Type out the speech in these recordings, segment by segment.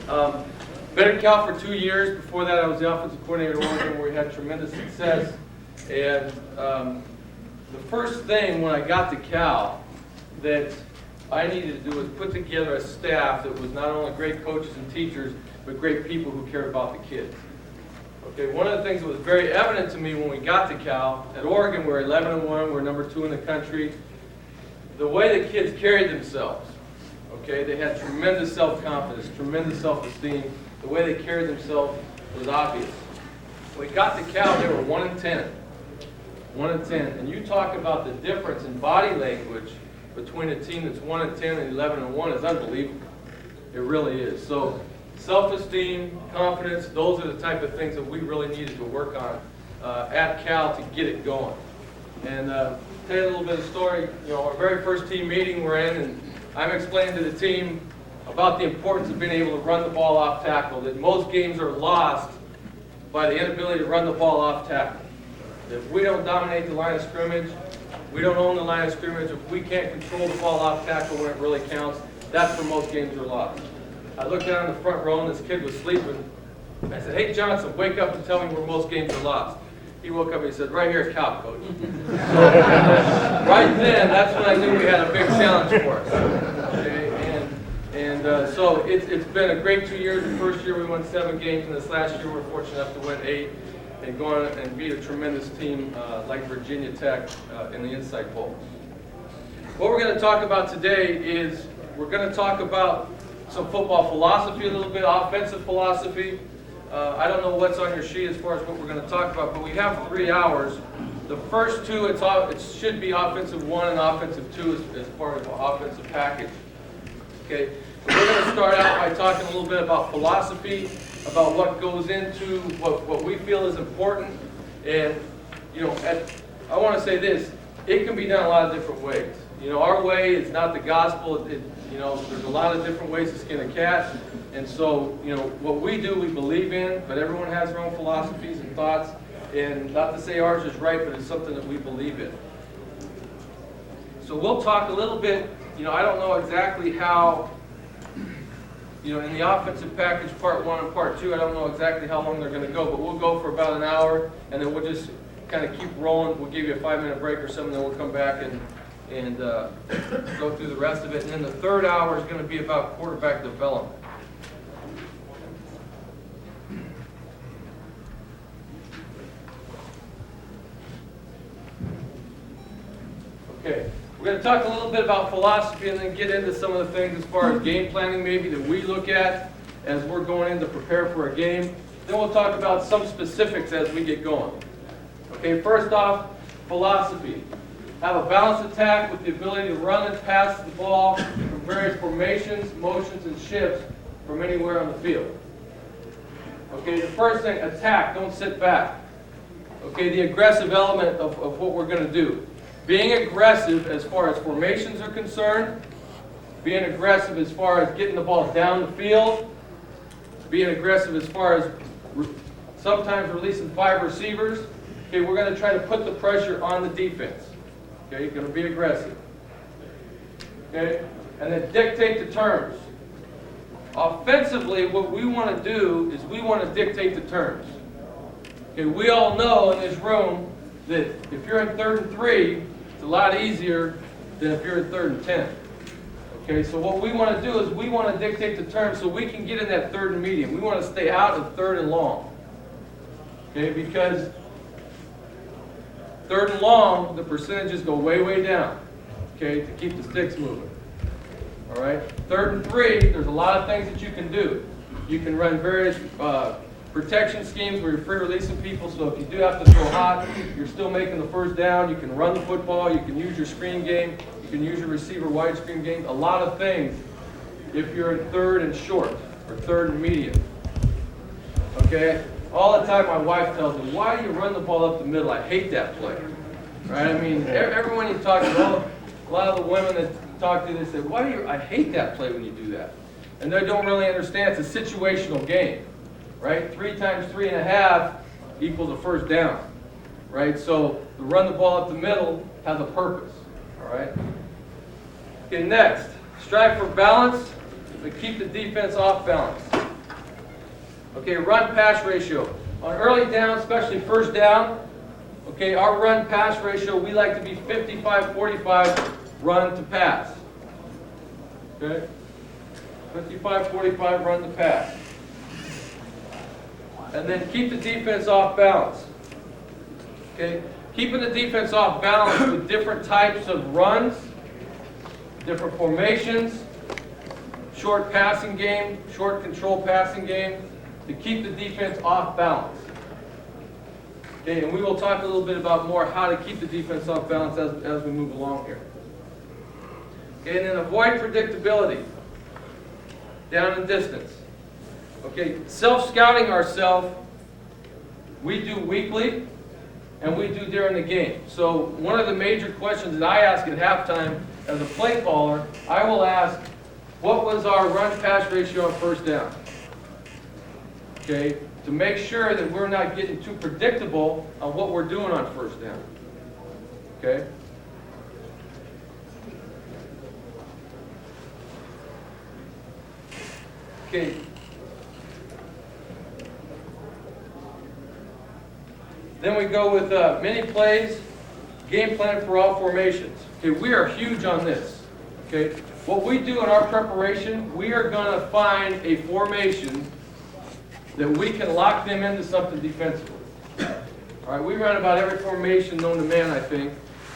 Been at Cal for 2 years. Before that, I was the offensive coordinator at Oregon, where we had tremendous success. And the first thing when I got to Cal that I needed to do was put together a staff that was not only great coaches and teachers, but great people who cared about the kids. Okay, one of the things that was very evident to me when we got to Cal, at Oregon we're 11-1, we're number 2 in the country. The way the kids carried themselves, okay, they had tremendous self-confidence, tremendous self-esteem. The way they carried themselves was obvious. When we got to Cal, they were 1-10. 1-10. And you talk about the difference in body language between a team that's 1-10 and 11-1 is unbelievable. It really is. So self-esteem, confidence, those are the type of things that we really needed to work on at Cal to get it going. And tell you a little bit of story. You know, our very first team meeting we're in, and I'm explaining to the team about the importance of being able to run the ball off tackle, that most games are lost by the inability to run the ball off tackle. If we don't dominate the line of scrimmage, we don't own the line of scrimmage, if we can't control the ball off tackle when it really counts, that's where most games are lost. I looked down in the front row and this kid was sleeping. I said, "Hey Johnson, wake up and tell me where most games are lost." He woke up and he said, "Right here at Cal, Coach." So, right then, that's when I knew we had a big challenge for us. Okay? So it's been a great 2 years. The first year we won 7 games, and this last year we were fortunate enough to win 8 and go on and beat a tremendous team like Virginia Tech in the Insight Bowl. What we're going to talk about today is we're going to talk about some football philosophy a little bit, offensive philosophy. I don't know what's on your sheet as far as what we're going to talk about, but we have 3 hours. The first 2, it should be offensive 1 and offensive 2 as part of the offensive package. Okay, we're going to start out by talking a little bit about philosophy, about what goes into what we feel is important. And, you know, I want to say this, it can be done a lot of different ways. You know, our way is not the gospel. You know, there's a lot of different ways to skin a cat. And so, you know, what we do, we believe in, but everyone has their own philosophies and thoughts. And not to say ours is right, but it's something that we believe in. So we'll talk a little bit, you know, I don't know exactly how, you know, in the offensive package, part 1 and part 2, I don't know exactly how long they're going to go, but we'll go for about an hour, and then we'll just kind of keep rolling. We'll give you a 5-minute break or something, then we'll come back and go through the rest of it. And then the third hour is going to be about quarterback development. Okay, we're going to talk a little bit about philosophy and then get into some of the things as far as game planning maybe that we look at as we're going in to prepare for a game. Then we'll talk about some specifics as we get going. Okay, first off, philosophy. Have a balanced attack with the ability to run and pass the ball from various formations, motions, and shifts from anywhere on the field. Okay, the first thing, attack, don't sit back. Okay, the aggressive element of what we're going to do. Being aggressive as far as formations are concerned, being aggressive as far as getting the ball down the field, being aggressive as far as sometimes releasing 5 receivers. Okay, we're going to try to put the pressure on the defense. Okay, you're going to be aggressive. Okay, and then dictate the terms. Offensively, what we want to do is we want to dictate the terms. Okay, we all know in this room that if you're in 3rd and 3, it's a lot easier than if you're in 3rd and 10. Okay, so what we want to do is we want to dictate the terms so we can get in that 3rd and medium. We want to stay out of 3rd and long. Okay, because 3rd and long, the percentages go way, way down. Okay, to keep the sticks moving. All right, 3rd and 3, there's a lot of things that you can do. You can run various protection schemes where you're free releasing people, so if you do have to throw hot, you're still making the first down. You can run the football, you can use your screen game, you can use your receiver wide screen game, a lot of things if you're in 3rd and short or 3rd and medium. Okay? All the time my wife tells me, "Why do you run the ball up the middle? I hate that play." Right? I mean, everyone you talk to, a lot of the women that talk to you, they say, I hate that play when you do that. And they don't really understand it's a situational game. Right? 3 times 3.5 equals a first down. Right? So to run the ball up the middle has a purpose. All right? Okay, next. Strive for balance, but keep the defense off balance. Okay, run-pass ratio. On early down, especially first down, okay, our run-pass ratio, we like to be 55-45 run to pass. Okay? 55-45 run to pass. And then keep the defense off balance. Okay? Keeping the defense off balance with different types of runs, different formations, short passing game, short control passing game, to keep the defense off balance. Okay, and we will talk a little bit about more how to keep the defense off balance as we move along here. Okay, and then avoid predictability, down and distance. Okay, self-scouting ourselves, we do weekly, and we do during the game. So one of the major questions that I ask at halftime as a play caller, I will ask, what was our run-pass ratio on first down? Okay, to make sure that we're not getting too predictable on what we're doing on first down. Okay? Okay. Then we go with mini plays, game plan for all formations. Okay, we are huge on this. Okay, what we do in our preparation, we are going to find a formation that we can lock them into something defensively. All right, we run about every formation known to man, I think,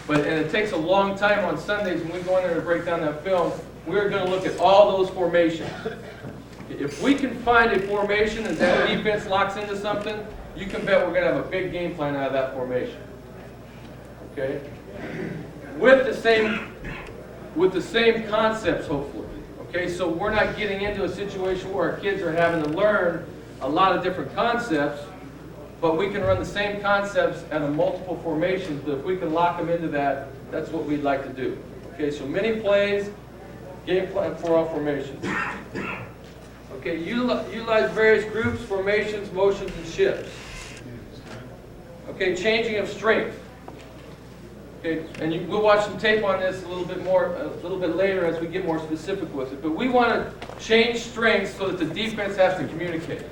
and it takes a long time on Sundays when we go in there to break down that film. We're going to look at all those formations. If we can find a formation and that defense locks into something, you can bet we're going to have a big game plan out of that formation. Okay? With the same concepts, hopefully. Okay, so we're not getting into a situation where our kids are having to learn a lot of different concepts, but we can run the same concepts at a multiple formations, but if we can lock them into that, that's what we'd like to do. Okay, so many plays, game plan for all formations. Okay, utilize various groups, formations, motions, and shifts. Okay, changing of strength. Okay, and we'll watch some tape on this a little bit later as we get more specific with it. But we want to change strengths so that the defense has to communicate.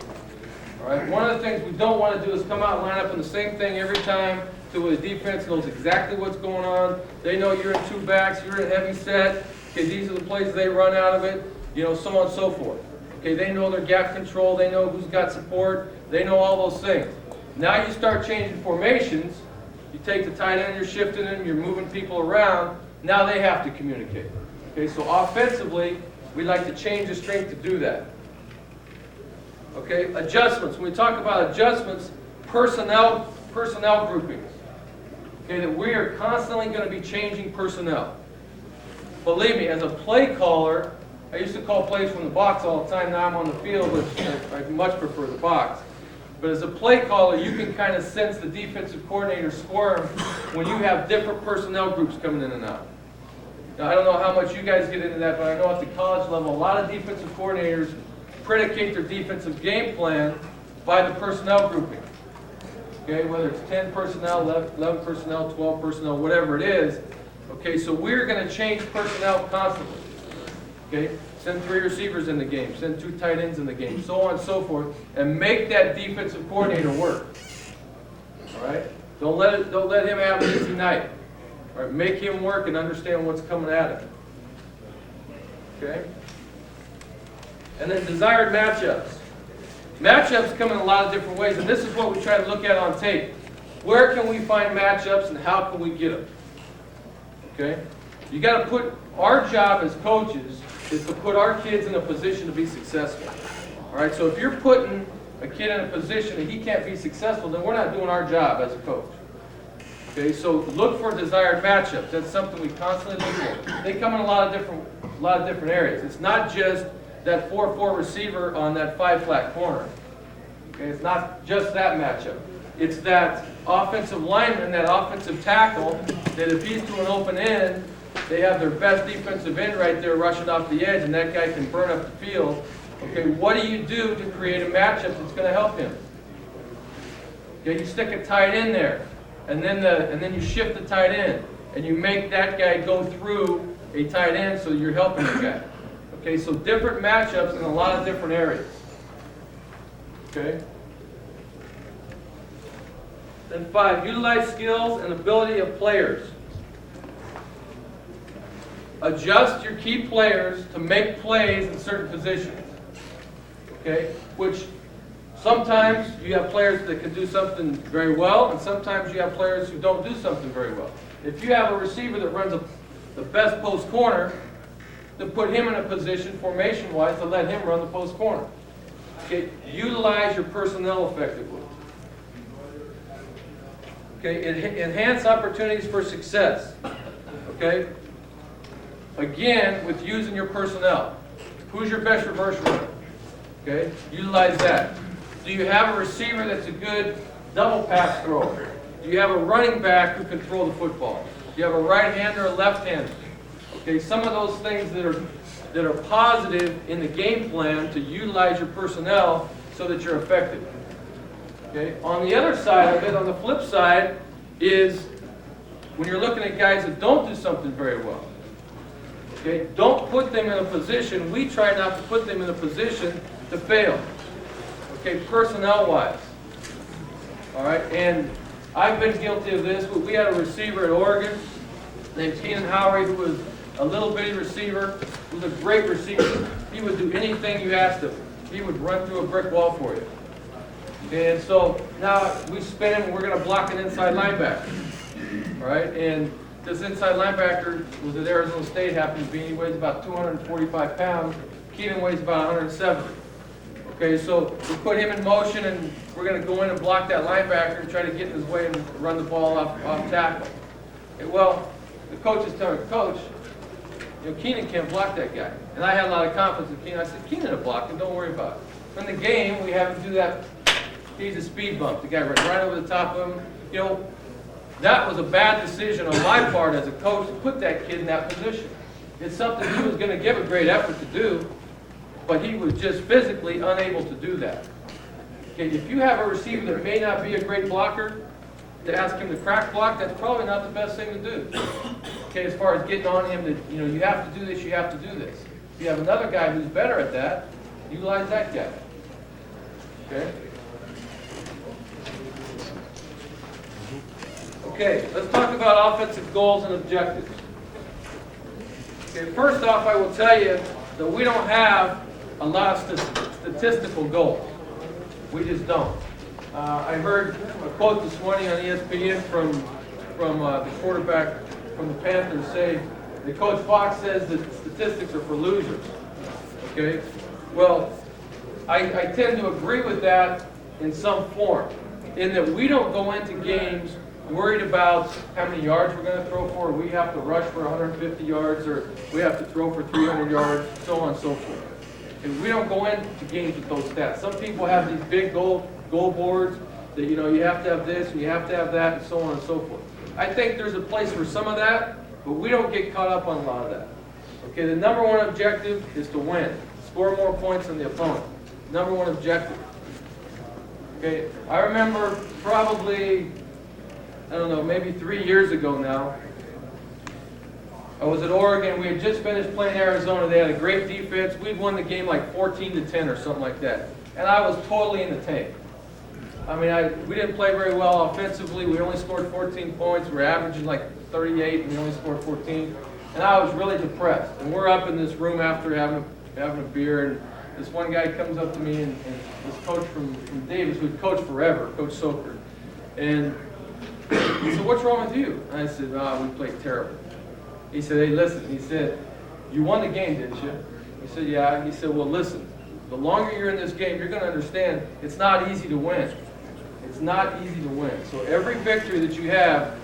All right. One of the things we don't want to do is come out and line up in the same thing every time, so the defense knows exactly what's going on. They know you're in two backs, you're in heavy set. Okay, these are the plays they run out of it. You know, so on and so forth. Okay, they know their gap control. They know who's got support. They know all those things. Now you start changing formations. You take the tight end, you're shifting them, you're moving people around. Now they have to communicate. Okay, so offensively, we like to change the strength to do that. Okay, adjustments. When we talk about adjustments, personnel groupings. Okay, that we are constantly going to be changing personnel. Believe me, as a play caller, I used to call plays from the box all the time. Now I'm on the field, which I much prefer the box. But as a play caller, you can kind of sense the defensive coordinator squirm when you have different personnel groups coming in and out. Now, I don't know how much you guys get into that, but I know at the college level, a lot of defensive coordinators predicate their defensive game plan by the personnel grouping. Okay, whether it's 10 personnel, 11 personnel, 12 personnel, whatever it is. Okay, so we're going to change personnel constantly. Okay, send 3 receivers in the game, send 2 tight ends in the game, so on and so forth, and make that defensive coordinator work. All right, don't let him have an easy night. All right, make him work and understand what's coming at him. Okay. And then desired matchups. Matchups come in a lot of different ways, and this is what we try to look at on tape. Where can we find matchups, and how can we get them? Okay? You got to put, our job as coaches is to put our kids in a position to be successful. All right? So if you're putting a kid in a position that he can't be successful, then we're not doing our job as a coach. Okay? So look for desired matchups. That's something we constantly look for. They come in a lot of different areas. It's not just that 4-4 receiver on that 5 flat corner. Okay, it's not just that matchup. It's that offensive lineman, that offensive tackle, that if he's to an open end, they have their best defensive end right there rushing off the edge, and that guy can burn up the field. Okay, what do you do to create a matchup that's going to help him? Okay, you stick a tight end there, and then you shift the tight end, and you make that guy go through a tight end so you're helping the guy. Okay, so different matchups in a lot of different areas. Okay? Then 5, utilize skills and ability of players. Adjust your key players to make plays in certain positions. Okay? Which sometimes you have players that can do something very well, and sometimes you have players who don't do something very well. If you have a receiver that runs the best post corner, then put him in a position formation-wise to let him run the post corner. Okay? Utilize your personnel effectively. Okay? Enhance opportunities for success. Okay? Again, with using your personnel. Who's your best reverse runner? Okay? Utilize that. Do you have a receiver that's a good double pass thrower? Do you have a running back who can throw the football? Do you have a right-hander or a left-hander? Okay, some of those things that are positive in the game plan to utilize your personnel so that you're effective. Okay? On the other side of it, on the flip side, is when you're looking at guys that don't do something very well. Okay? Don't put them in a position, we try not to put them in a position to fail. Okay, personnel-wise. All right, and I've been guilty of this, but we had a receiver at Oregon named Keenan Howery who was a little bitty receiver. He was a great receiver. He would do anything you asked him. He would run through a brick wall for you. And so now we spin him and we're going to block an inside linebacker. All right, and this inside linebacker was at Arizona State, happens to be, he weighs about 245 pounds. Keenan weighs about 170. Okay, so we put him in motion and we're going to go in and block that linebacker and try to get in his way and run the ball off tackle. Okay, well, the coach is telling me, Coach, Keenan can't block that guy. And I had a lot of confidence in Keenan. I said, Keenan will block him, don't worry about it. In the game, we have him do that. He's a speed bump. The guy ran right over the top of him. That was a bad decision on my part as a coach to put that kid in that position. It's something he was going to give a great effort to do, but he was just physically unable to do that. Okay, if you have a receiver that may not be a great blocker, to ask him to crack block, that's probably not the best thing to do. Okay, as far as getting on him that, you have to do this, you have to do this. If you have another guy who's better at that, utilize that guy. Okay? Okay, let's talk about offensive goals and objectives. Okay, first off, I will tell you that we don't have a lot of statistical goals. We just don't. I heard a quote this morning on ESPN from the quarterback from the Panthers say that Coach Fox says that statistics are for losers. Okay? Well, I tend to agree with that in some form, in that we don't go into games worried about how many yards we're going to throw for. We have to rush for 150 yards, or we have to throw for 300 yards, so on and so forth. And we don't go into games with those stats. Some people have these big goal boards that, you have to have this and you have to have that and so on and so forth. I think there's a place for some of that, but we don't get caught up on a lot of that. Okay, the number one objective is to win. Score more points than the opponent. Number one objective. Okay, I remember probably, maybe 3 years ago now, I was at Oregon. We had just finished playing Arizona. They had a great defense. We'd won the game like 14-10 or something like that. And I was totally in the tank. We didn't play very well offensively. We only scored 14 points. We were averaging like 38, and we only scored 14. And I was really depressed. And we're up in this room after having a beer, and this one guy comes up to me, and this coach from Davis, who'd coached forever, Coach Soker. And he said, "What's wrong with you?" And I said, "We played terrible." He said, "Hey, listen." He said, "You won the game, didn't you?" He said, "Yeah." He said, "Well, listen. The longer you're in this game, you're going to understand it's not easy to win. It's not easy to win. So every victory that you have,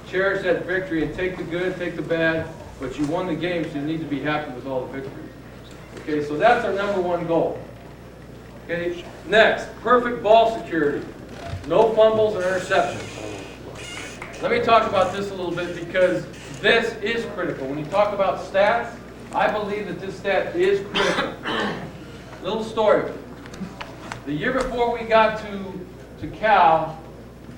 cherish that victory and take the good, take the bad, but you won the game, so you need to be happy with all the victories." Okay, so that's our number one goal. Okay, next, perfect ball security. No fumbles or interceptions. Let me talk about this a little bit because this is critical. When you talk about stats, I believe that this stat is critical. Little story. The year before we got to Cal,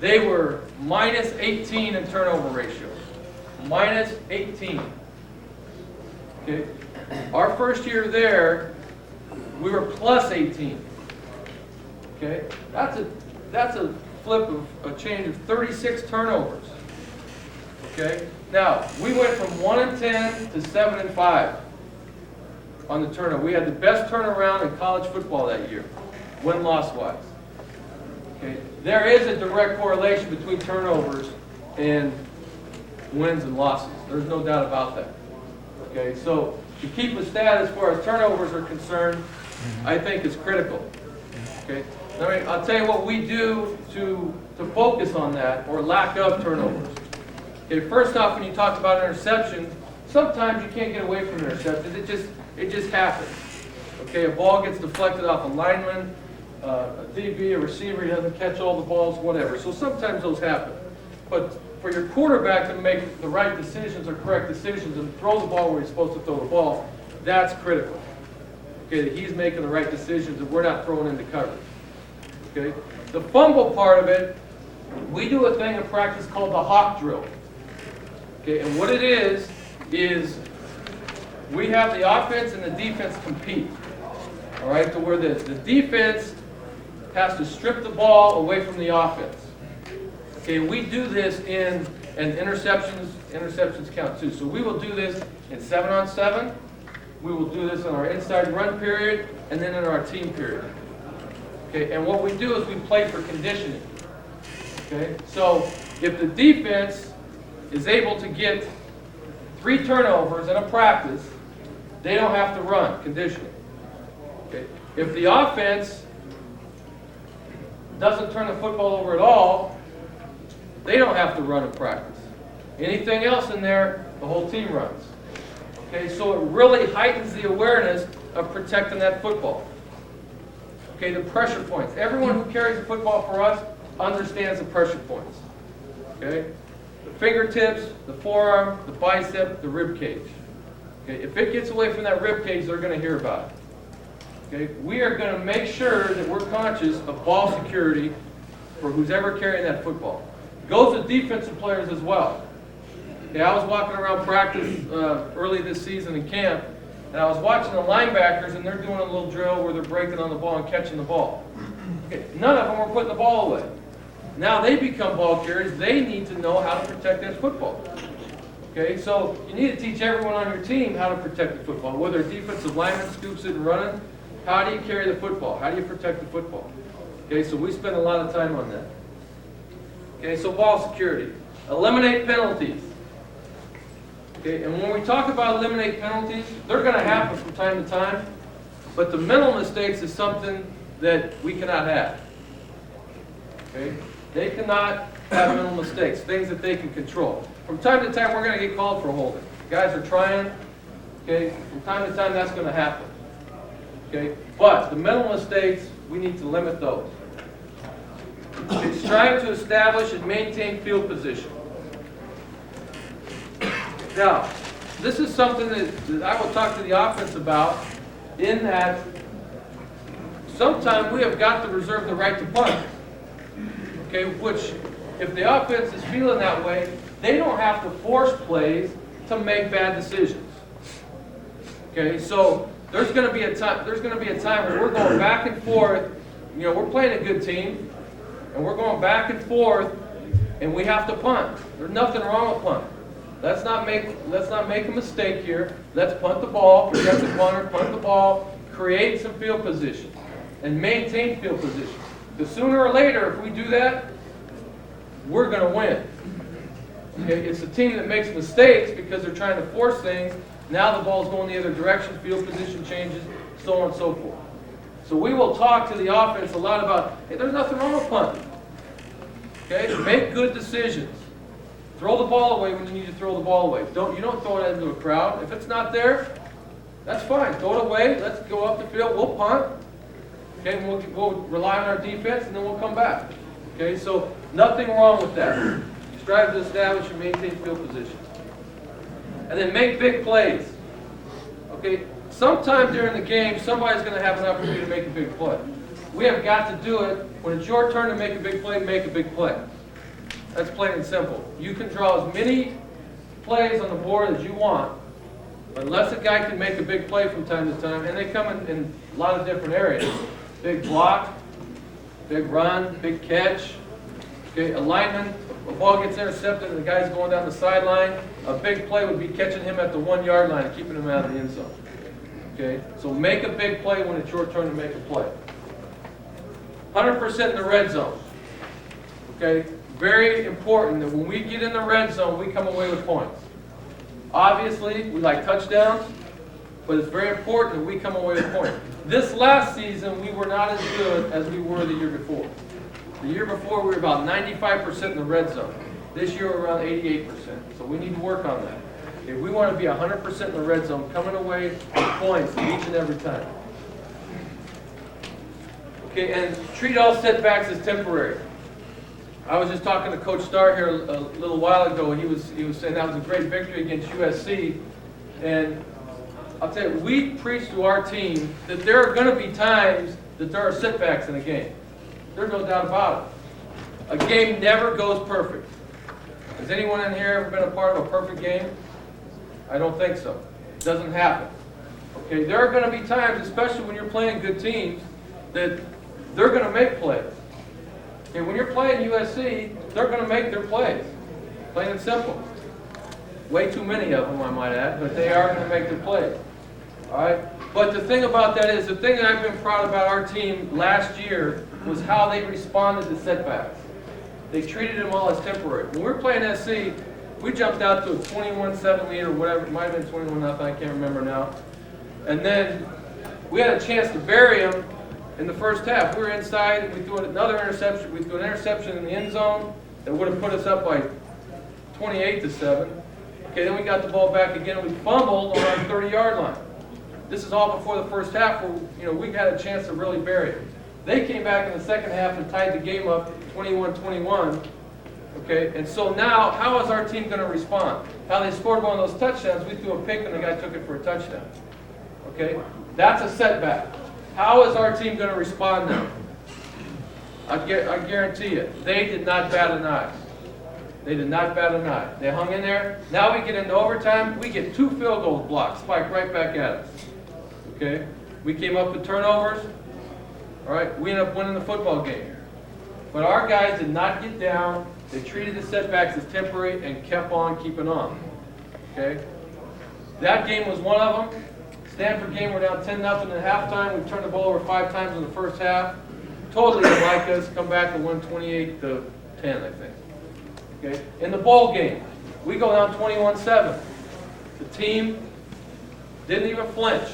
they were minus 18 in turnover ratio. Minus 18. Okay. Our first year there, we were plus 18. Okay, that's a flip of a change of 36 turnovers. Okay, now we went from 1-10 to 7-5 on the turnover. We had the best turnaround in college football that year, win-loss wise. Okay, there is a direct correlation between turnovers and wins and losses. There's no doubt about that. Okay, so to keep a stat as far as turnovers are concerned, I think is critical. Okay, I'll tell you what we do to focus on that, or lack of turnovers. Okay, first off, when you talk about interception, sometimes you can't get away from interceptions. It just happens. Okay, a ball gets deflected off a lineman, a DB, a receiver, he doesn't catch all the balls, whatever. So sometimes those happen. But for your quarterback to make the right decisions or correct decisions and throw the ball where he's supposed to throw the ball, that's critical. Okay, that he's making the right decisions and we're not throwing into coverage. Okay, the fumble part of it, we do a thing in practice called the hawk drill. Okay, and what it is we have the offense and the defense compete. All right, to where the defense has to strip the ball away from the offense. Okay, we do this and interceptions count too. So we will do this in 7-on-7. We will do this in our inside run period and then in our team period. Okay, and what we do is we play for conditioning. Okay, so if the defense is able to get 3 turnovers in a practice, they don't have to run conditioning. Okay, if the offense doesn't turn the football over at all, they don't have to run in practice. Anything else in there, the whole team runs. Okay, so it really heightens the awareness of protecting that football. Okay, the pressure points. Everyone who carries the football for us understands the pressure points. Okay, the fingertips, the forearm, the bicep, the rib cage. Okay, if it gets away from that rib cage, they're going to hear about it. Okay, we are going to make sure that we're conscious of ball security for who's ever carrying that football. Goes to defensive players as well. Okay, I was walking around practice early this season in camp, and I was watching the linebackers, and they're doing a little drill where they're breaking on the ball and catching the ball. Okay, none of them were putting the ball away. Now they become ball carriers. They need to know how to protect that football. Okay, so you need to teach everyone on your team how to protect the football. Whether a defensive lineman scoops it and running, how do you carry the football? How do you protect the football? Okay, so we spend a lot of time on that. Okay, so ball security. Eliminate penalties. Okay, and when we talk about eliminate penalties, they're going to happen from time to time, but the mental mistakes is something that we cannot have. Okay, they cannot have mental mistakes, things that they can control. From time to time, we're going to get called for holding. Guys are trying. Okay, from time to time, that's going to happen. Okay, but the mental mistakes, we need to limit those. Okay, strive to establish and maintain field position. Now, this is something that I will talk to the offense about, in that sometimes we have got to reserve the right to punt. Okay, which, if the offense is feeling that way, they don't have to force plays to make bad decisions. Okay, so there's going to be a time. There's going to be a time where we're going back and forth. You know, we're playing a good team, and we're going back and forth, and we have to punt. There's nothing wrong with punting. Let's not make a mistake here. Let's punt the ball, protect the punter, punt the ball, create some field position, and maintain field position. Because sooner or later, if we do that, we're going to win. Okay? It's the team that makes mistakes because they're trying to force things. Now the ball's going the other direction, field position changes, so on and so forth. So we will talk to the offense a lot about, hey, there's nothing wrong with punting. Okay? Make good decisions. Throw the ball away when you need to throw the ball away. You don't throw it into a crowd. If it's not there, that's fine. Throw it away. Let's go up the field. We'll punt. Okay, and we'll rely on our defense, and then we'll come back. Okay, so nothing wrong with that. Strive to establish and maintain field position. And then make big plays. Okay, sometime during the game, somebody's going to have an opportunity to make a big play. We have got to do it. When it's your turn to make a big play, make a big play. That's plain and simple. You can draw as many plays on the board as you want, but unless a guy can make a big play from time to time, and they come in a lot of different areas. Big block, Big run, big catch. Okay, alignment, the ball gets intercepted and the guy's going down the sideline. A big play would be catching him at the 1 yard line and keeping him out of the end zone. Okay, so make a big play when it's your turn to make a play. 100% in the red zone. Okay, very important that when we get in the red zone, we come away with points. Obviously, we like touchdowns, but it's very important that we come away with points. This last season, we were not as good as we were the year before. The year before, we were about 95% in the red zone. This year, we're around 88%. So we need to work on that. If we want to be 100% in the red zone, coming away with points each and every time. Okay, and treat all setbacks as temporary. I was just talking to Coach Starr here a little while ago, and he was saying that was a great victory against USC. And I'll tell you, we preach to our team that there are going to be times that there are setbacks in a game. There's no doubt about it. A game never goes perfect. Has anyone in here ever been a part of a perfect game? I don't think so. It doesn't happen. Okay, there are going to be times, especially when you're playing good teams, that they're going to make plays. Okay, when you're playing USC, they're going to make their plays. Plain and simple. Way too many of them, I might add, but they are going to make their plays. All right? But the thing about that is, the thing that I've been proud about our team last year was how they responded to setbacks. They treated them all as temporary. When we were playing SC, we jumped out to a 21-7 lead or whatever. It might have been 21-0, I can't remember now. And then we had a chance to bury them in the first half. We were inside, and we threw another interception. We threw an interception in the end zone that would have put us up by 28-7. Okay, then we got the ball back again, and we fumbled on our 30-yard line. This is all before the first half where we had a chance to really bury it. They came back in the second half and tied the game up 21-21. Okay, and so now, how is our team going to respond? How they scored one of those touchdowns, we threw a pick and the guy took it for a touchdown. Okay, that's a setback. How is our team going to respond now? I guarantee you, they did not bat an eye. They did not bat an eye. They hung in there. Now we get into overtime. We get 2 field goals blocked, spiked right back at us. Okay, we came up with turnovers. All right, we ended up winning the football game. But our guys did not get down. They treated the setbacks as temporary and kept on keeping on. Okay, that game was one of them. Stanford game, we're down 10-0 at halftime. We turned the ball over 5 times in the first half. Totally unlike us. Come back and win 28-10, I think. Okay, in the bowl game, we go down 21-7. The team didn't even flinch.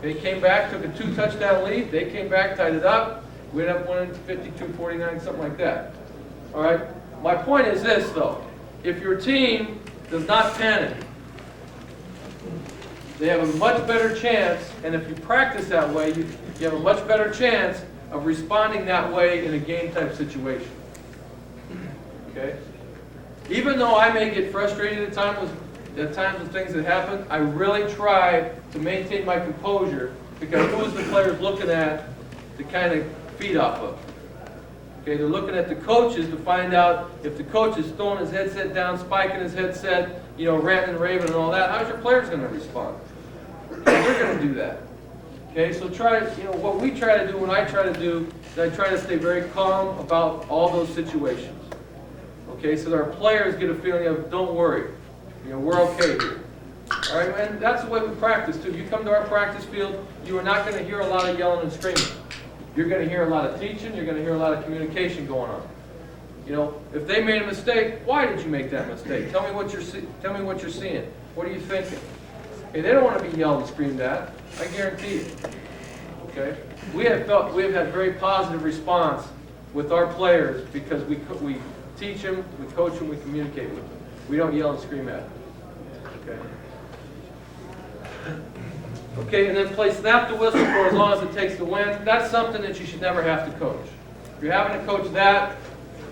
They came back, took a 2-touchdown lead. They came back, tied it up. We ended up winning 52-49, something like that. All right. My point is this, though. If your team does not panic, they have a much better chance, and if you practice that way, you have a much better chance of responding that way in a game-type situation. Okay? Even though I may get frustrated at times with things that happen, I really try to maintain my composure because who is the players looking at to kind of feed off of? Okay, they're looking at the coaches to find out if the coach is throwing his headset down, spiking his headset, ranting and raving and all that, how's your players going to respond? They're going to do that. Okay, so what we try to do, what I try to do, is I try to stay very calm about all those situations. Okay, so that our players get a feeling of, don't worry, we're okay here. All right, and that's the way we practice too. You come to our practice field, you are not going to hear a lot of yelling and screaming. You're going to hear a lot of teaching. You're going to hear a lot of communication going on. If they made a mistake, why did you make that mistake? Tell me what you're seeing. What are you thinking? Okay, they don't want to be yelled and screamed at. I guarantee you. Okay, we have had very positive response with our players because we teach them, we coach them, we communicate with them. We don't yell and scream at them. Okay. Okay, and then play snap the whistle for as long as it takes to win. That's something that you should never have to coach. You're having to coach that,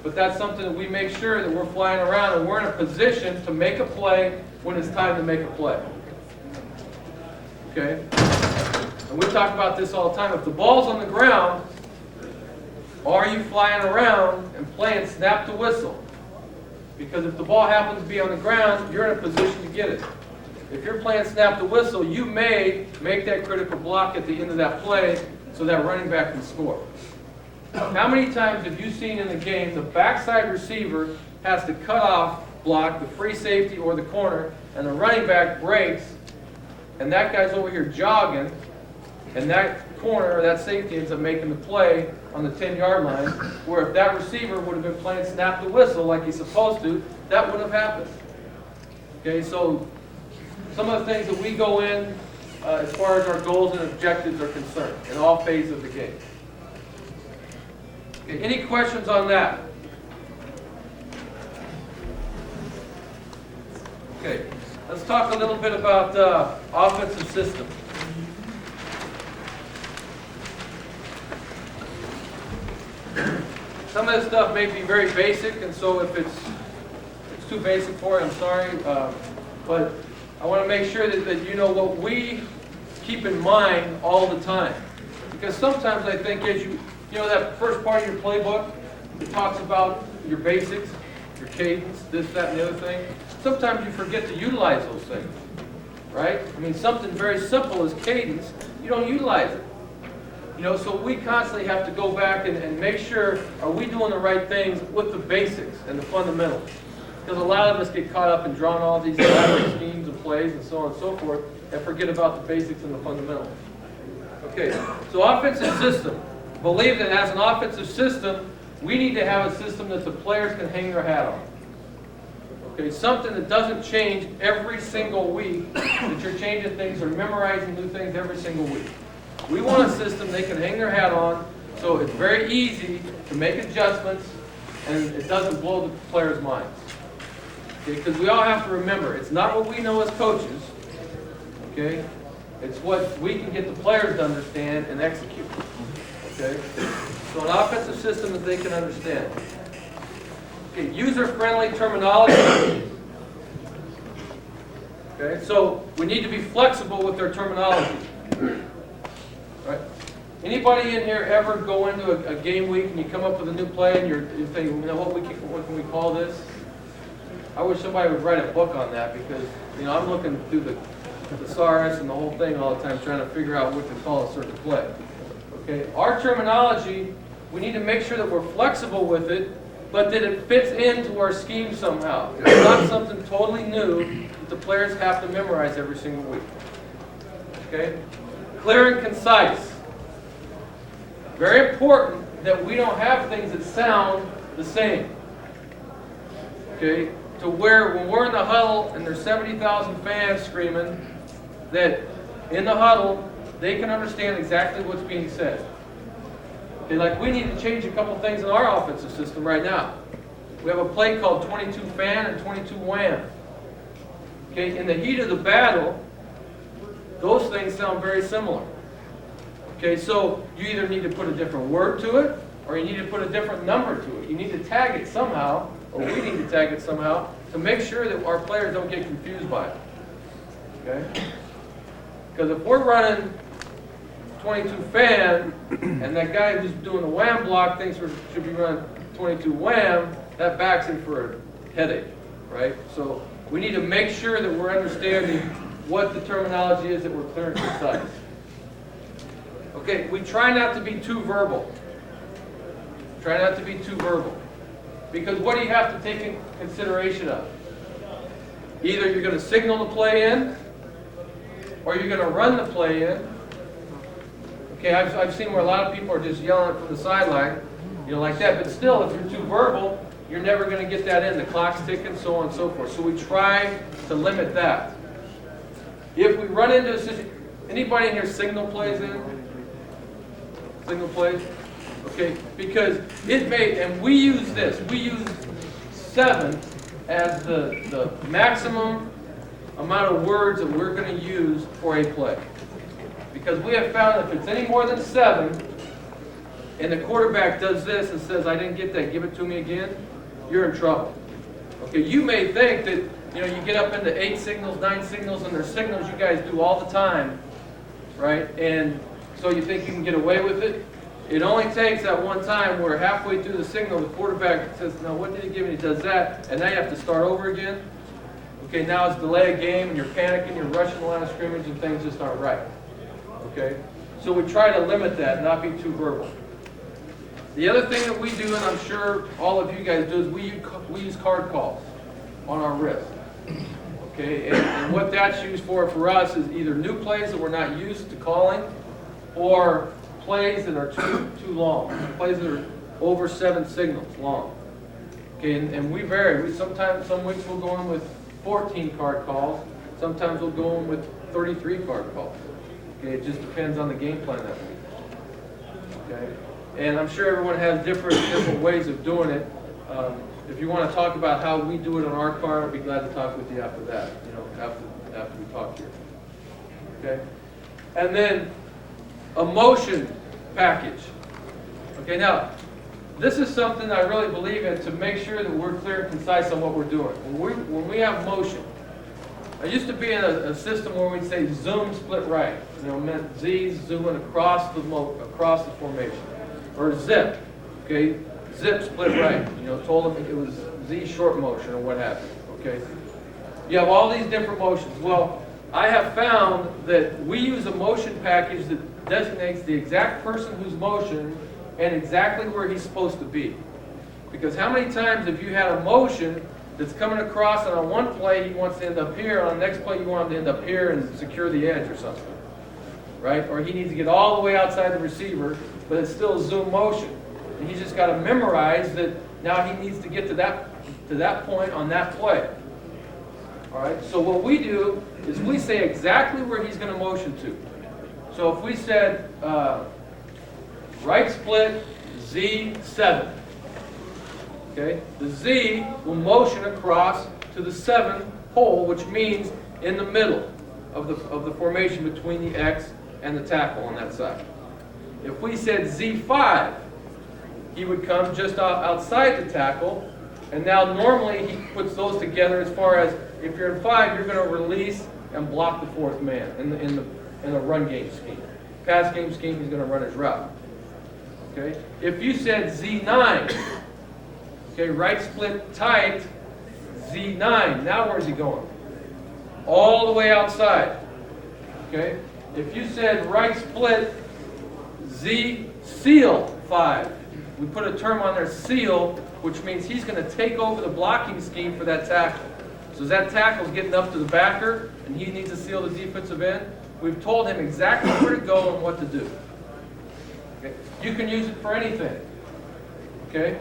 but that's something that we make sure that we're flying around and we're in a position to make a play when it's time to make a play. Okay? And we talk about this all the time. If the ball's on the ground, are you flying around and playing snap the whistle? Because if the ball happens to be on the ground, you're in a position to get it. If you're playing snap the whistle, you may make that critical block at the end of that play so that running back can score. How many times have you seen in the game the backside receiver has to cut off block the free safety or the corner, and the running back breaks, and that guy's over here jogging, and that corner or that safety ends up making the play on the 10-yard line, where if that receiver would have been playing snap the whistle like he's supposed to, that wouldn't have happened. Okay, so some of the things that we go in as far as our goals and objectives are concerned in all phases of the game. Okay, any questions on that? Okay, let's talk a little bit about offensive system. Some of this stuff may be very basic, and so if it's too basic for you, I'm sorry. But I want to make sure that you know what we keep in mind all the time. Because sometimes I think as you know that first part of your playbook, it talks about your basics, your cadence, this, that, and the other thing. Sometimes you forget to utilize those things, right? I mean, something very simple as cadence, you don't utilize it. You know, so we constantly have to go back and make sure, are we doing the right things with the basics and the fundamentals? Because a lot of us get caught up in drawing all these elaborate schemes and plays and so on and so forth, and forget about the basics and the fundamentals. Okay, so offensive system. Believe that as an offensive system, we need to have a system that the players can hang their hat on. Okay, something that doesn't change every single week, that you're changing things or memorizing new things every single week. We want a system they can hang their hat on, so it's very easy to make adjustments and it doesn't blow the players' minds. Okay, because we all have to remember, it's not what we know as coaches, okay? It's what we can get the players to understand and execute. Okay? So an offensive system that they can understand. Okay, user-friendly terminology. Okay, so we need to be flexible with their terminology. Right? Anybody in here ever go into a game week and you come up with a new play and you're thinking, you know, what can we call this? I wish somebody would write a book on that, because you know I'm looking through the thesaurus and the whole thing all the time trying to figure out what to call a certain play. Okay, our terminology, we need to make sure that we're flexible with it, but that it fits into our scheme somehow. It's not something totally new that the players have to memorize every single week. Okay? Clear and concise. Very important that we don't have things that sound the same. Okay? To where when we're in the huddle and there's 70,000 fans screaming, that in the huddle they can understand exactly what's being said. Okay, like we need to change a couple things in our offensive system right now. We have a play called 22 fan and 22 wham. Okay, in the heat of the battle, those things sound very similar. Okay, so you either need to put a different word to it, or you need to put a different number to it. You need to tag it somehow, or we need to tag it somehow, to make sure that our players don't get confused by it. Okay? Because if we're running 22 fan, and that guy who's doing the wham block thinks we should be running 22 wham, that backs him for a headache, right? So we need to make sure that we're understanding what the terminology is, that we're clear and concise. Okay, we try not to be too verbal. Try not to be too verbal. Because what do you have to take in consideration of? Either you're going to signal the play in, or you're going to run the play in. Okay, I've seen where a lot of people are just yelling from the sideline, you know, like that. But still, if you're too verbal, you're never going to get that in. The clock's ticking, so on and so forth. So we try to limit that. If we run into a situation, anybody in here signal plays in? Signal plays? Okay, because it may, and we use this, we use 7 as the maximum amount of words that we're going to use for a play. Because we have found that if it's any more than 7, and the quarterback does this and says, I didn't get that, give it to me again, you're in trouble. Okay, you may think that, you know, you get up into 8 signals, 9 signals, and there's signals you guys do all the time, right? And so you think you can get away with it. It only takes that one time where halfway through the signal, the quarterback says, no, what did he give me? He does that, and now you have to start over again. Okay, now it's delay a game, and you're panicking, you're rushing the line of scrimmage, and things just aren't right. Okay? So we try to limit that, not be too verbal. The other thing that we do, and I'm sure all of you guys do, is we use card calls on our wrist. Okay, and what that's used for us is either new plays that we're not used to calling, or plays that are too long, plays that are over 7 signals long. Okay, and we vary. Sometimes some weeks we'll go in with 14 card calls. Sometimes we'll go in with 33 card calls. Okay, it just depends on the game plan that week. Okay, and I'm sure everyone has different ways of doing it. If you want to talk about how we do it on our card, I'd be glad to talk with you after that. You know, after we talk here. Okay, and then a motion package. Okay, now this is something I really believe in to make sure that we're clear and concise on what we're doing. When we have motion, I used to be in a system where we'd say zoom split right. You know, meant Z zooming across the formation, or zip. Okay, zip split right. You know, told them it was Z short motion or what have you. Okay, you have all these different motions. Well, I have found that we use a motion package that designates the exact person who's motion and exactly where he's supposed to be. Because how many times have you had a motion that's coming across, and on one play he wants to end up here, on the next play you want him to end up here and secure the edge or something, right? Or he needs to get all the way outside the receiver, but it's still a zoom motion. And he's just got to memorize that now he needs to get to that point on that play. All right, so what we do is we say exactly where he's going to motion to. So if we said right split Z7, okay, the Z will motion across to the 7 hole, which means in the middle of the formation between the X and the tackle on that side. If we said Z5, he would come just outside the tackle, and now normally he puts those together as far as if you're in 5, you're going to release and block the 4th man in the run game scheme. Pass game scheme, he's going to run his route. Okay. If you said Z9, okay, right split tight, Z9. Now where's he going? All the way outside. Okay. If you said right split Z seal 5, we put a term on there, seal, which means he's going to take over the blocking scheme for that tackle. So as that tackle's getting up to the backer and he needs to seal the defensive end, we've told him exactly where to go and what to do. Okay. You can use it for anything. Okay?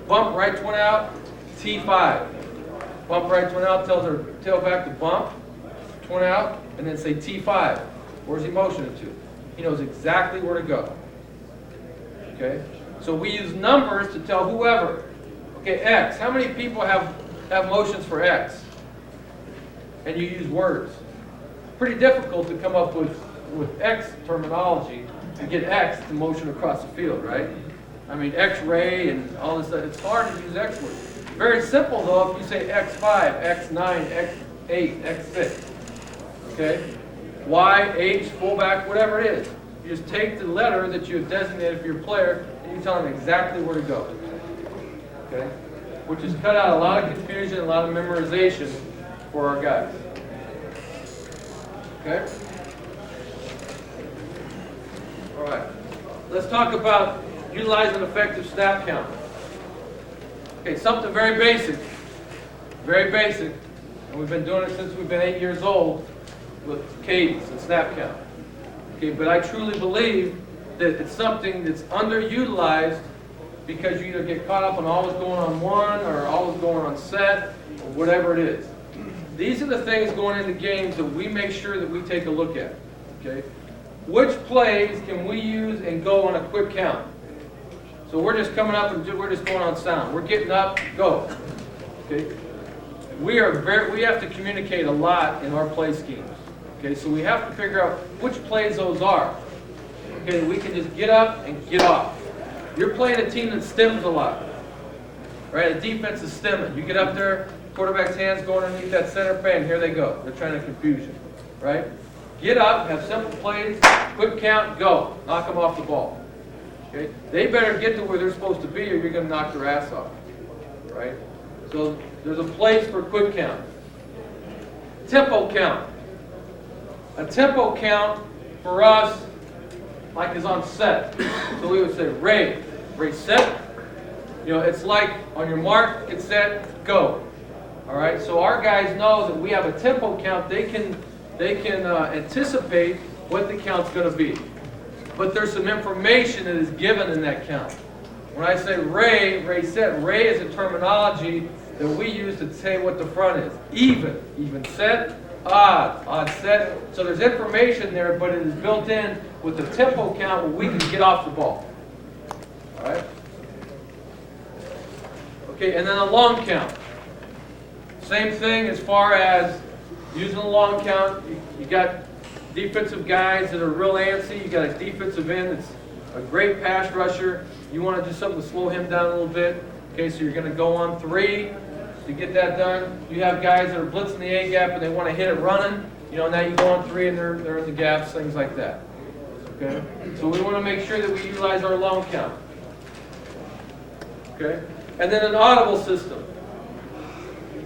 Bump right twin out, T5. Bump right twin out tells our tailback to bump, twin out, and then say T5. Where's he motioning to? He knows exactly where to go. Okay? So we use numbers to tell whoever. Okay, X. How many people have motions for X? And you use words. Pretty difficult to come up with X terminology to get X to motion across the field, right? I mean, X-ray and all this stuff. It's hard to use X words. Very simple, though, if you say X5, X9, X8, X6. Okay? Y, H, fullback, whatever it is. You just take the letter that you have designated for your player and you tell them exactly where to go. Okay? Which has cut out a lot of confusion, a lot of memorization for our guys. Okay? All right. Let's talk about utilizing effective snap count. Okay, something very basic. Very basic. And we've been doing it since we've been 8 years old with cadence and snap count. Okay, but I truly believe that it's something that's underutilized because you either get caught up on always going on one or always going on set or whatever it is. These are the things going into games that we make sure that we take a look at. Okay? Which plays can we use and go on a quick count? So we're just coming up and we're just going on sound. We're getting up, go. Okay? We have to communicate a lot in our play schemes. Okay, so we have to figure out which plays those are. Okay, we can just get up and get off. You're playing a team that stems a lot. Right? A defense is stemming. You get up there, quarterback's hands going underneath that center, bang, here they go. They're trying to confuse you. Right? Get up, have simple plays, quick count, go. Knock them off the ball. Okay? They better get to where they're supposed to be or you're going to knock their ass off. Right? So there's a place for quick count. Tempo count. A tempo count for us, like is on set. So we would say, Ray, Ready, set. You know, it's like on your mark, get set, go. All right. So our guys know that we have a tempo count. They can anticipate what the count's going to be. But there's some information that is given in that count. When I say ray, set, ray is a terminology that we use to say what the front is. Even set, odd set. So there's information there, but it is built in with the tempo count where we can get off the ball. All right? Okay, and then a long count. Same thing as far as using a long count. You got defensive guys that are real antsy. You got a defensive end that's a great pass rusher. You want to do something to slow him down a little bit. Okay, so you're going to go on 3 to get that done. You have guys that are blitzing the A gap and they want to hit it running. You know, now you go on 3 and they're in the gaps, things like that. Okay, so we want to make sure that we utilize our long count. Okay, and then an audible system.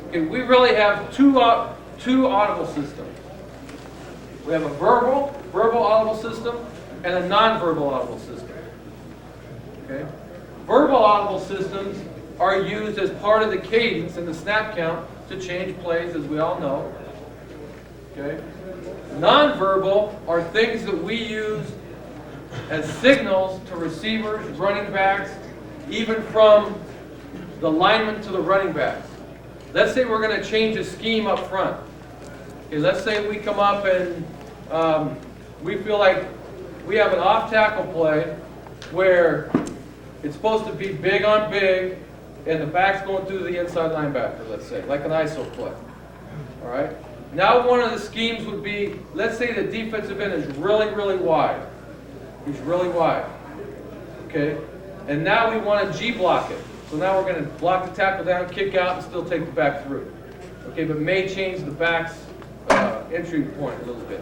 Okay, we really have two audible systems. We have a verbal audible system and a non-verbal audible system. Okay? Verbal audible systems are used as part of the cadence and the snap count to change plays, as we all know. Okay? Non-verbal are things that we use as signals to receivers, running backs, even from the lineman to the running backs. Let's say we're going to change a scheme up front. Okay, let's say we come up and we feel like we have an off-tackle play where it's supposed to be big on big and the back's going through the inside linebacker, let's say, like an ISO play. All right? Now one of the schemes would be, let's say the defensive end is really wide. He's really wide. Okay? And now we want to G-block it. So now we're going to block the tackle down, kick out, and still take the back through. Okay, but may change the back's entry point a little bit.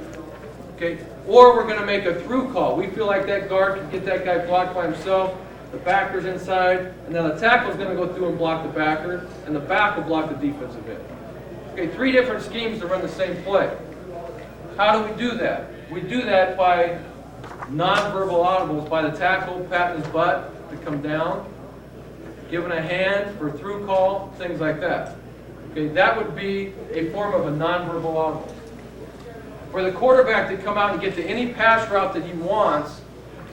Okay, or we're going to make a through call. We feel like that guard can get that guy blocked by himself. The backer's inside, and then the tackle's going to go through and block the backer, and the back will block the defensive end. Okay, 3 different schemes to run the same play. How do we do that? We do that by non-verbal audibles, by the tackle patting his butt to come down, giving a hand for a through call, things like that. Okay, that would be a form of a non-verbal audible. For the quarterback to come out and get to any pass route that he wants,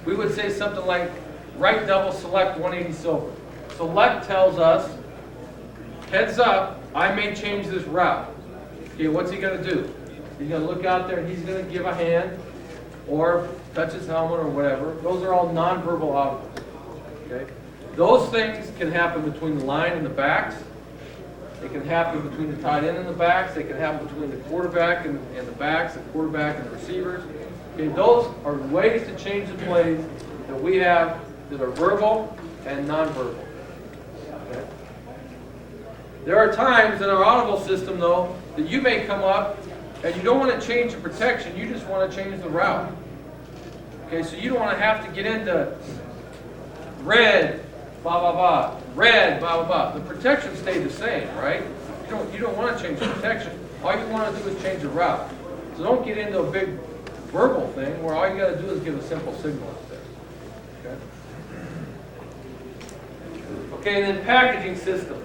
we would say something like right double select 180 silver. Select tells us, heads up, I may change this route. Okay, what's he going to do? He's going to look out there and he's going to give a hand or touch his helmet or whatever. Those are all non-verbal audibles. Okay? Those things can happen between the line and the backs. They can happen between the tight end and the backs. They can happen between the quarterback and the backs, the quarterback and the receivers. Okay, those are ways to change the plays that we have that are verbal and nonverbal. Okay? There are times in our audible system, though, that you may come up and you don't want to change the protection. You just want to change the route. Okay, so you don't want to have to get into red, blah, blah, blah. Red, blah, blah, blah. The protection stayed the same, right? You don't want to change the protection. All you want to do is change the route. So don't get into a big verbal thing where all you got to do is give a simple signal up there. Okay? Okay, and then packaging system.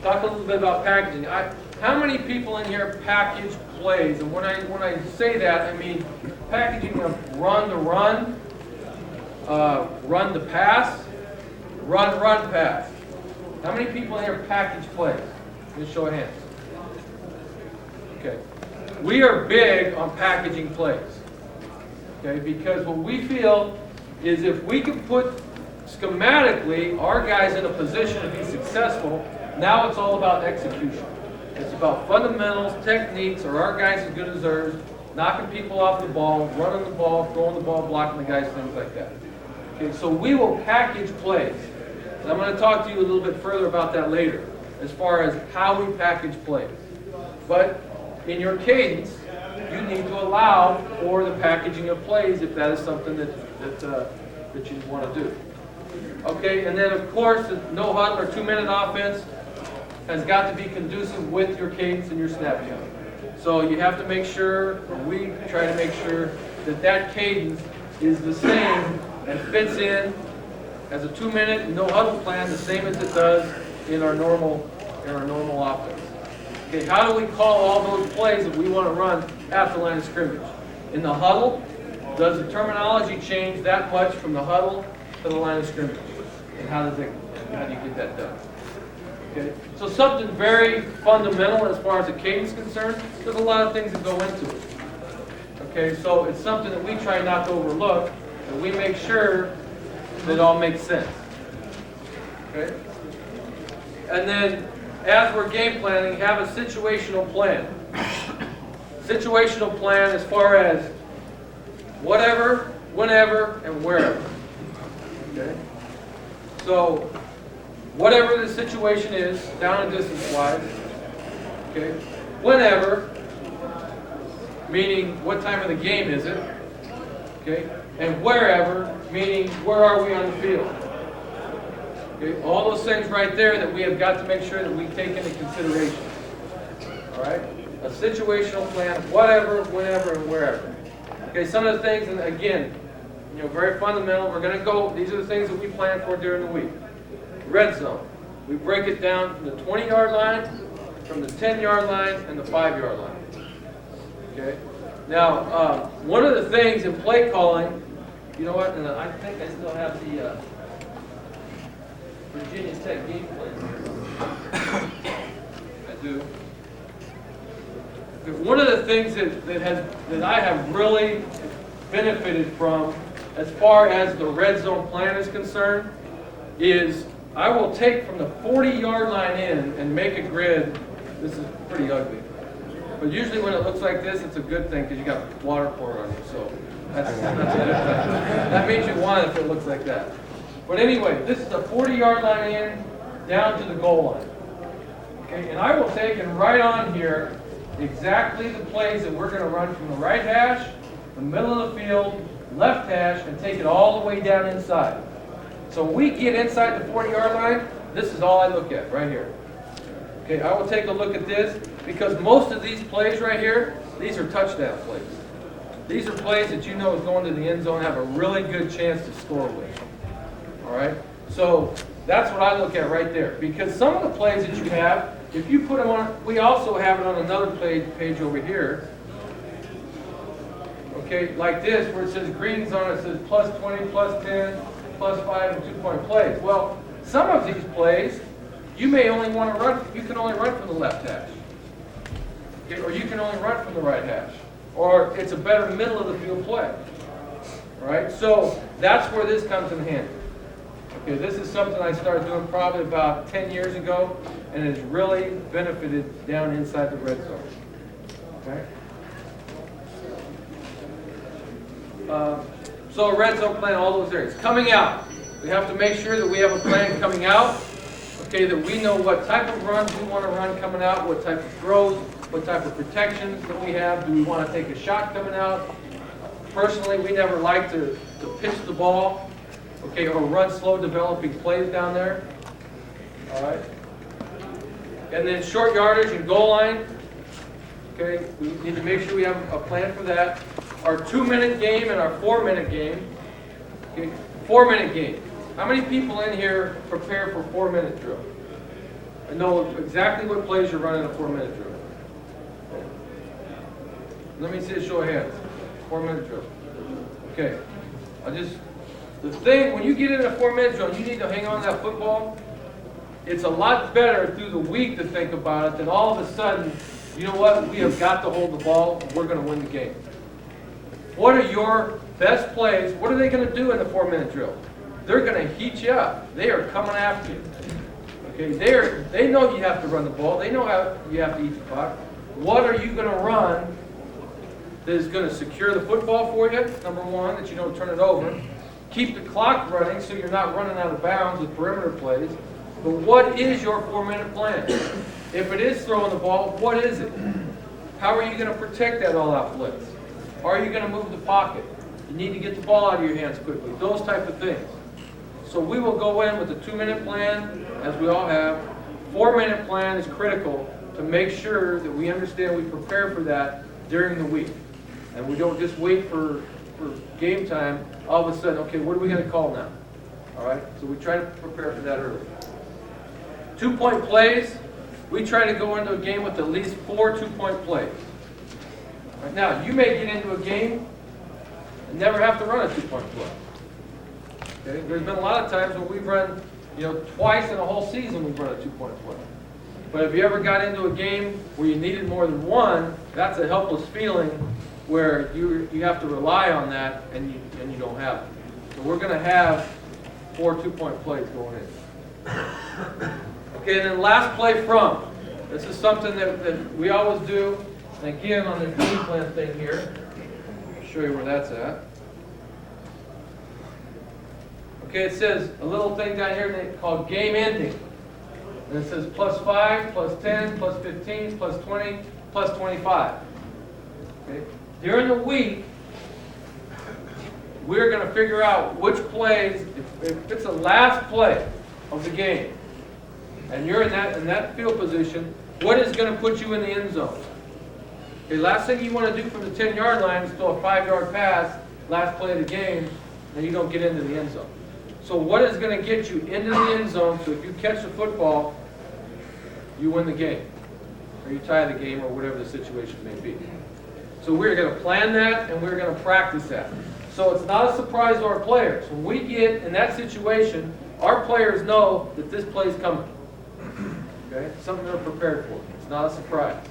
Talk a little bit about packaging. How many people in here package plays? And when I say that, I mean packaging of run to run, run to pass, run pass. How many people in here package plays? Just show of hands. Okay. We are big on packaging plays. Okay, because what we feel is if we can put schematically our guys in a position to be successful, now it's all about execution. It's about fundamentals, techniques, are our guys as good as theirs, knocking people off the ball, running the ball, throwing the ball, blocking the guys, things like that. Okay, so we will package plays. And I'm going to talk to you a little bit further about that later, as far as how we package plays. But in your cadence, you need to allow for the packaging of plays if that is something that you want to do. Okay, and then of course, the no huddle or 2-minute offense has got to be conducive with your cadence and your snap count. So you have to make sure, or we try to make sure, that that cadence is the same and fits in as a 2-minute no huddle plan, the same as it does in our normal offense. Okay, how do we call all those plays that we want to run at the line of scrimmage? In the huddle, does the terminology change that much from the huddle to the line of scrimmage? And how do you get that done? Okay, so something very fundamental as far as the cadence is concerned. There's a lot of things that go into it. Okay, so it's something that we try not to overlook, and we make sure that it all makes sense. Okay, and then as we're game planning, have a situational plan. Situational plan as far as whatever, whenever, and wherever. Okay, so whatever the situation is, down and distance-wise. Okay, whenever, meaning what time of the game is it? Okay, and wherever, meaning where are we on the field? Okay, all those things right there that we have got to make sure that we take into consideration. All right, a situational plan, whatever, whenever, and wherever. Okay, some of the things, and again, very fundamental. We're going to go. These are the things that we plan for during the week. Red zone. We break it down from the 20-yard line, from the 10-yard line, and the 5-yard line. Okay. Now, one of the things in play calling, you know what? And I think I still have the Virginia Tech game plan here. I do. One of the things that I have really benefited from, as far as the red zone plan is concerned, is I will take from the 40-yard line in and make a grid. This is pretty ugly. But usually when it looks like this, it's a good thing because you got water pouring on you. So that's a good thing. That means you want it if it looks like that. But anyway, this is the 40-yard line in down to the goal line. Okay, and I will take and write on here exactly the plays that we're going to run from the right hash, the middle of the field, left hash, and take it all the way down inside. So when we get inside the 40-yard line, this is all I look at right here. Okay, I will take a look at this because most of these plays right here, these are touchdown plays. These are plays that you know is going to the end zone, have a really good chance to score with. All right, so that's what I look at right there. Because some of the plays that you have, if you put them on, we also have it on another page over here. Okay, like this, where it says greens on it, it says plus 20, plus 10, plus 5, and 2-point plays. Well, some of these plays, you may only want to run, you can only run from the left hash. Okay, or you can only run from the right hash. Or it's a better middle of the field play. All right, so that's where this comes in handy. Okay, this is something I started doing probably about 10 years ago, and it has really benefited down inside the red zone. Okay? So a red zone plan, all those areas. Coming out, we have to make sure that we have a plan coming out. Okay, that we know what type of runs we want to run coming out, what type of throws, what type of protections that we have. Do we want to take a shot coming out? Personally, we never like to pitch the ball, okay, or run slow developing plays down there. All right. And then short yardage and goal line. Okay, we need to make sure we have a plan for that. Our 2-minute game and our 4-minute game. Okay, 4-minute game. How many people in here prepare for 4-minute drill? And know exactly what plays you're running a 4-minute drill. Let me see a show of hands. 4-minute drill. Okay. The thing, when you get in a 4-minute drill, you need to hang on to that football. It's a lot better through the week to think about it than all of a sudden, you know what, we have got to hold the ball, we're going to win the game. What are your best plays? What are they going to do in the 4-minute drill? They're going to heat you up. They are coming after you. Okay, they know you have to run the ball. They know how you have to eat the clock. What are you going to run that is going to secure the football for you? Number one, that you don't turn it over. Keep the clock running so you're not running out of bounds with perimeter plays. But what is your 4-minute plan? If it is throwing the ball, what is it? How are you going to protect that all-out blitz? Are you going to move the pocket? You need to get the ball out of your hands quickly. Those type of things. So we will go in with a 2-minute plan, as we all have. 4-minute plan is critical to make sure that we understand we prepare for that during the week. And we don't just wait for game time. All of a sudden, okay, what are we going to call now? All right, so we try to prepare for that early. 2-point plays, we try to go into a game with at least 4 2-point plays. Right now, you may get into a game and never have to run a 2-point play. Okay? There's been a lot of times when we've run, twice in a whole season we've run a 2-point play. But if you ever got into a game where you needed more than one, that's a helpless feeling where you have to rely on that and you don't have it. So we're going to have 4 2-point plays going in. Okay, and then last play from. This is something that we always do. And again, on this game plan thing here, I'll show you where that's at. Okay, it says a little thing down here called game ending. And it says +5, +10, +15, +20, +25. Okay? During the week, we're going to figure out which plays, if it's the last play of the game, and you're in that field position, what is going to put you in the end zone? Okay, last thing you want to do from the 10-yard line is throw a 5-yard pass, last play of the game, and you don't get into the end zone. So what is going to get you into the end zone so if you catch the football, you win the game, or you tie the game, or whatever the situation may be. So we're going to plan that, and we're going to practice that. So it's not a surprise to our players. When we get in that situation, our players know that this play is coming. Okay? It's something they're prepared for. It's not a surprise.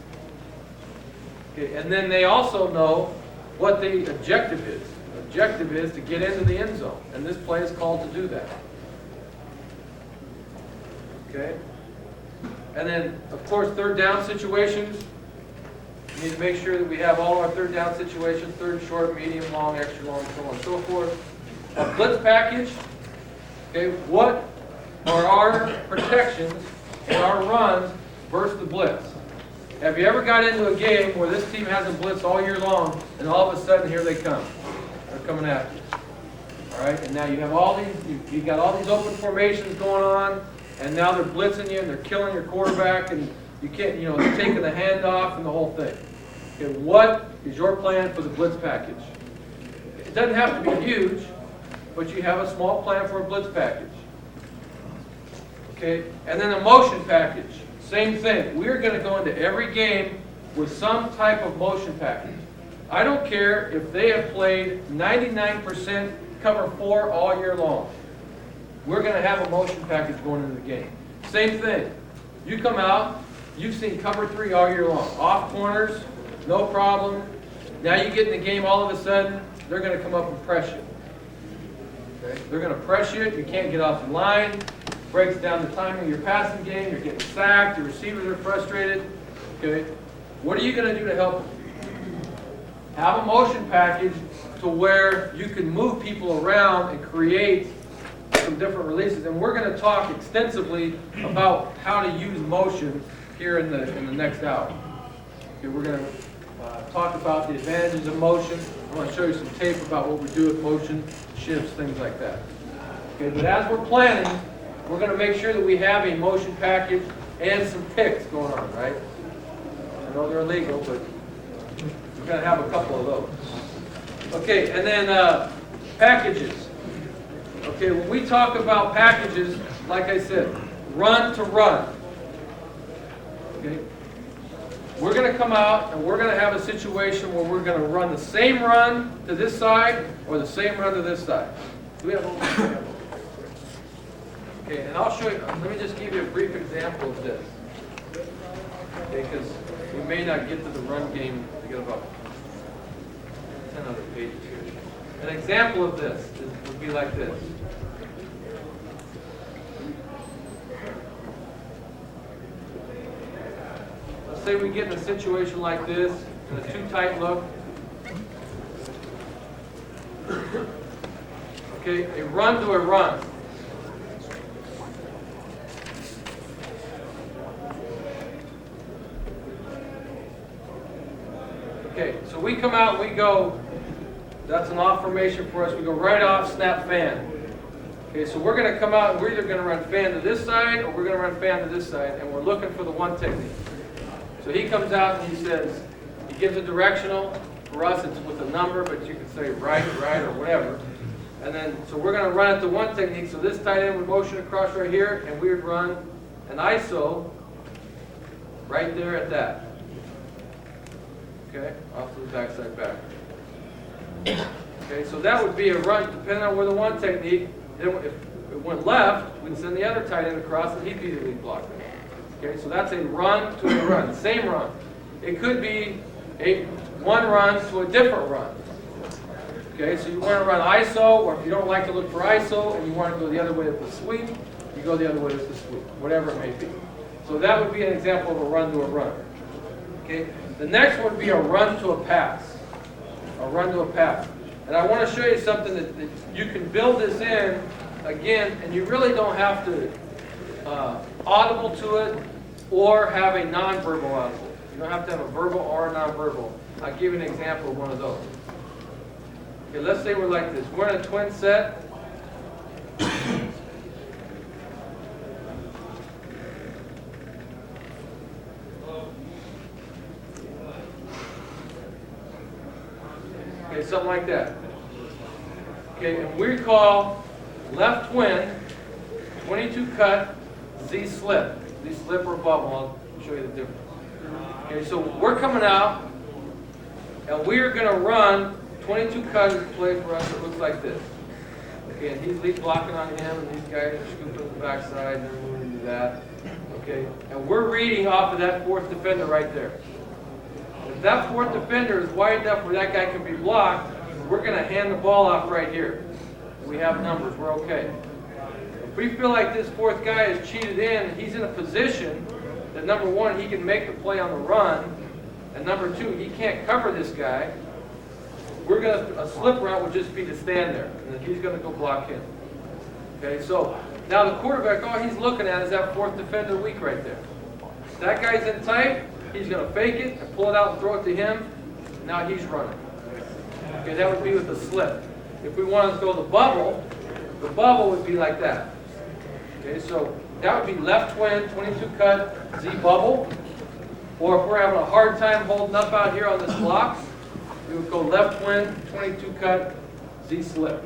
Okay? And then they also know what the objective is. The objective is to get into the end zone, and this play is called to do that. Okay? And then, of course, third down situations. We need to make sure that we have all our third down situations, third, short, medium, long, extra long, so on and so forth. A blitz package. Okay, what are our protections and our runs versus the blitz? Have you ever got into a game where this team hasn't blitzed all year long, and all of a sudden here they come? They're coming after you. All right, and now you have all these. You got all these open formations going on, and now they're blitzing you and they're killing your quarterback, and you can't. They're taking the handoff and the whole thing. Okay, what is your plan for the blitz package? It doesn't have to be huge, but you have a small plan for a blitz package. Okay, and then a motion package. Same thing. We're going to go into every game with some type of motion package. I don't care if they have played 99% cover 4 all year long. We're going to have a motion package going into the game. Same thing. You come out, you've seen cover 3 all year long. Off corners, no problem. Now you get in the game, all of a sudden, they're going to come up and press you. Okay? They're going to press you. You can't get off the line. Breaks down the timing of your passing game. You're getting sacked. Your receivers are frustrated. Okay? What are you going to do to help them? Have a motion package to where you can move people around and create some different releases. And we're going to talk extensively about how to use motion here in the next hour. Okay, we're going to talk about the advantages of motion. I want to show you some tape about what we do with motion, shifts, things like that. Okay, but as we're planning, we're going to make sure that we have a motion package and some picks going on, right? I know they're illegal, but we're going to have a couple of those. Okay, and then packages. Okay, when we talk about packages, like I said, run to run. Okay, we're going to come out and we're going to have a situation where we're going to run the same run to this side or the same run to this side. Do we have a Okay, and I'll show you, let me just give you a brief example of this. Okay, because we may not get to the run game to get about 10 other pages here. An example of this would be like this. Let's say we get in a situation like this, in a too tight look. Okay, a run to a run. Okay, so we come out and we go, that's an off formation for us, we go right off, snap fan. Okay, so we're going to come out and we're either going to run fan to this side or we're going to run fan to this side, and we're looking for the one technique. So he comes out and he says, he gives a directional. For us it's with a number, but you can say right, or whatever. And then, so we're going to run it to one technique. So this tight end would motion across right here, and we would run an ISO right there at that. Okay, off to the backside back. Okay, so that would be a run, depending on where the one technique. Then if it went left, we'd send the other tight end across, and he'd be the lead blocker. Okay, so that's a run to a run, same run. It could be one run to a different run. Okay, so you want to run ISO, or if you don't like to look for ISO and you want to go the other way with the sweep, you go the other way with the sweep, whatever it may be. So that would be an example of a run to a run. Okay, the next would be a run to a pass. A run to a pass. And I want to show you something that you can build this in, again, and you really don't have to audible to it or have a nonverbal audible. You don't have to have a verbal or a nonverbal. I'll give you an example of one of those. Okay, let's say we're like this. We're in a twin set. Okay, something like that. Okay, and we call left twin 22 cut Z slip. Z slip or bubble. I'll show you the difference. Okay, so we're coming out and we're going to run 22 cut is play for us. It looks like this. Okay, and he's lead blocking on him, and these guys are scooping the backside, and they're moving to that. Okay, and we're reading off of that fourth defender right there. If that fourth defender is wide enough where that guy can be blocked, we're going to hand the ball off right here. We have numbers. We're okay. If we feel like this fourth guy is cheated in, and he's in a position that, number one, he can make the play on the run, and number two, he can't cover this guy, we're going to, a slip route would just be to stand there, and then he's going to go block him. Okay, so now the quarterback, all he's looking at is that fourth defender weak right there. That guy's in tight, he's going to fake it and pull it out and throw it to him. Now he's running. Okay, that would be with the slip. If we want to throw the bubble would be like that. Okay, so that would be left twin, 22 cut, Z bubble. Or if we're having a hard time holding up out here on this block, we would go left twin, 22 cut, Z slip.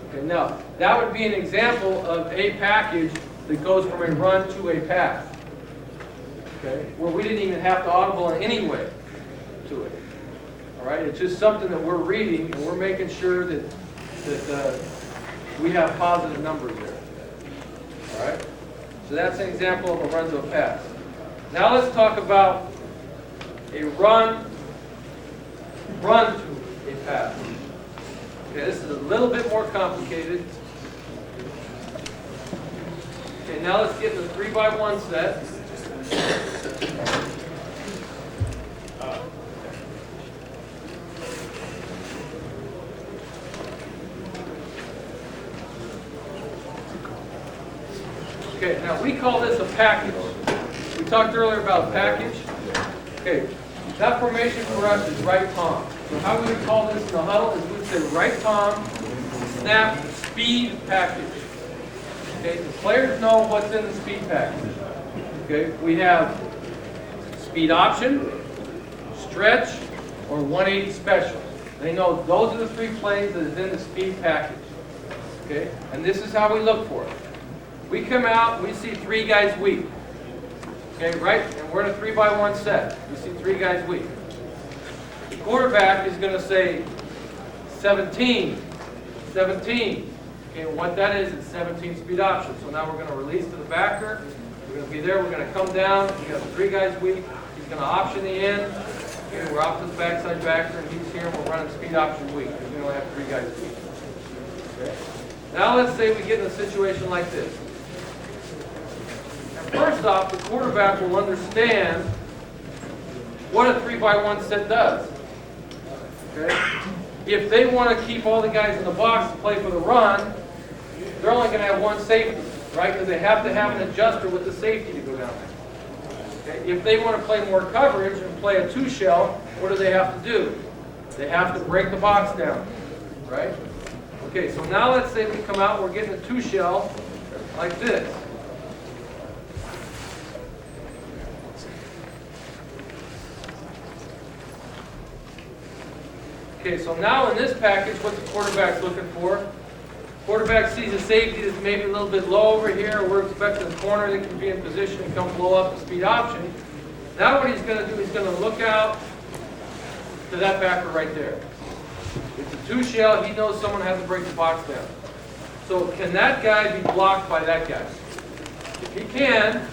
Okay, now that would be an example of a package that goes from a run to a pass. Okay, where we didn't even have to audible in any way to it. All right, it's just something that we're reading and we're making sure that we have positive numbers there. All right, so that's an example of a run to a pass. Now let's talk about a run to a pass. Okay, this is a little bit more complicated. Okay, now let's get in the 3x1 set. Okay, now we call this a package. We talked earlier about a package. Okay, that formation for us is right palm. So how we would call this in the huddle is we would say right palm, snap, speed package. Okay, the players know what's in the speed package. Okay, we have speed option, stretch, or 180 special. They know those are the three plays that is in the speed package. Okay, and this is how we look for it. We come out, we see three guys weak. Okay, right? And we're in a 3x1 set. We see three guys weak. The quarterback is going to say 17, 17. Okay, what that is 17 speed option. So now we're going to release to the backer. We're going to be there. We're going to come down. We got the three guys weak. He's going to option the end. Okay, we're off to the backside backer, and he's here. And we're running speed option weak because we only have three guys weak. Okay. Now let's say we get in a situation like this. First off, the quarterback will understand what a 3x1 set does. Okay? If they want to keep all the guys in the box to play for the run, they're only going to have one safety, right? Because they have to have an adjuster with the safety to go down there. Okay? If they want to play more coverage and play a two shell, what do they have to do? They have to break the box down, right? Okay, so now let's say we come out and we're getting a two shell like this. Okay, so now in this package, what the quarterback's looking for, quarterback sees a safety that's maybe a little bit low over here. We're expecting a corner that can be in position and come blow up the speed option. Now what he's going to do, he's going to look out to that backer right there. It's a two shell. He knows someone has to break the box down. So can that guy be blocked by that guy? If he can,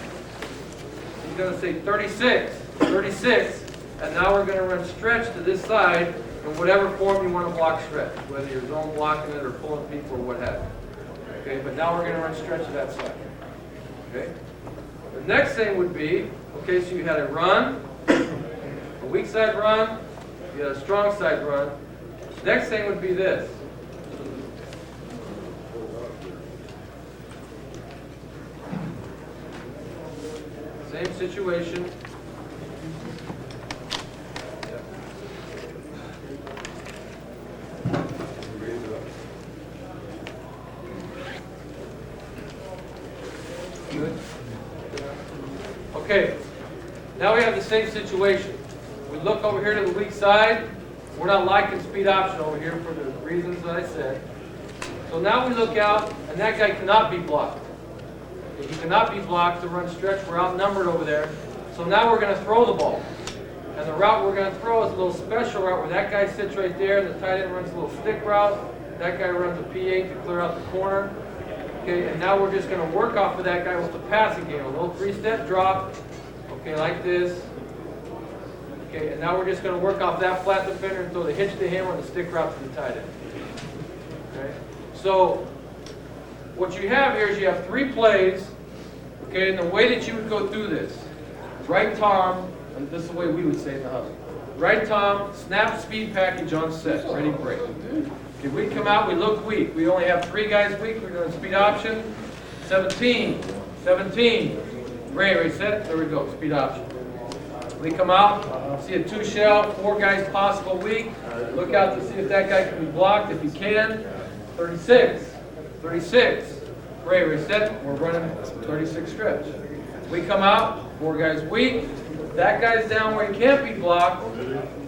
he's going to say 36, 36, and now we're going to run stretch to this side in whatever form you want to block stretch, whether you're zone blocking it or pulling people or what have you. Okay, but now we're going to run stretch to that side. Okay. The next thing would be, okay, so you had a run, a weak side run, you had a strong side run. Next thing would be this. Same situation. Good. Okay, now we have the same situation. We look over here to the weak side. We're not liking speed option over here for the reasons that I said. So now we look out, and that guy cannot be blocked. He cannot be blocked to run stretch. We're outnumbered over there. So now we're going to throw the ball. And the route we're going to throw is a little special route where that guy sits right there, and the tight end runs a little stick route. That guy runs a P8 to clear out the corner. Okay, and now we're just going to work off of that guy with the passing game. A little three-step drop, okay, like this. Okay, and now we're just going to work off that flat defender and throw the hitch to him or the stick route to the tight end. Okay, so what you have here is you have 3 plays, okay, and the way that you would go through this, right tom, and this is the way we would say it in the huddle, right tom, snap, speed package on set, ready, break. Okay, we come out, we look weak. We only have 3 guys weak. We're doing speed option, 17, 17, ready, set, there we go, speed option. We come out, see a 2 shell, 4 guys possible weak. Look out to see if that guy can be blocked. If he can, 36, 36. Great, reset. We're running 36 stretch. We come out, 4 guys weak. That guy's down where he can't be blocked.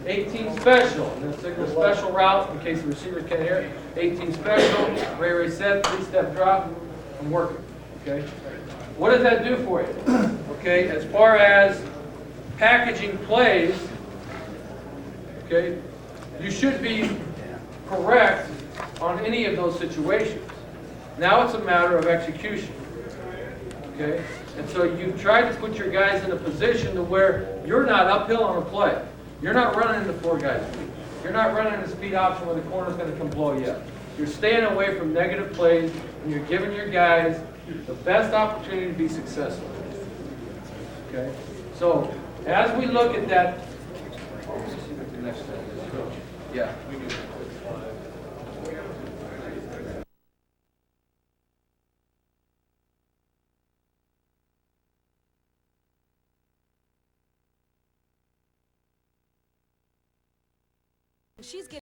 18 special. And then signal special route in case the receivers can't hear it. 18 special. Great, reset. 3-step drop. I'm working. Okay. What does that do for you? Okay, as far as packaging plays, okay, you should be correct on any of those situations. Now it's a matter of execution, okay? And so you've tried to put your guys in a position to where you're not uphill on a play. You're not running into 4 guys. You're not running a speed option where the corner's going to come blow you up. You're staying away from negative plays, and you're giving your guys the best opportunity to be successful, okay? So as we look at that, let's see what the next thing is. Yeah. She's getting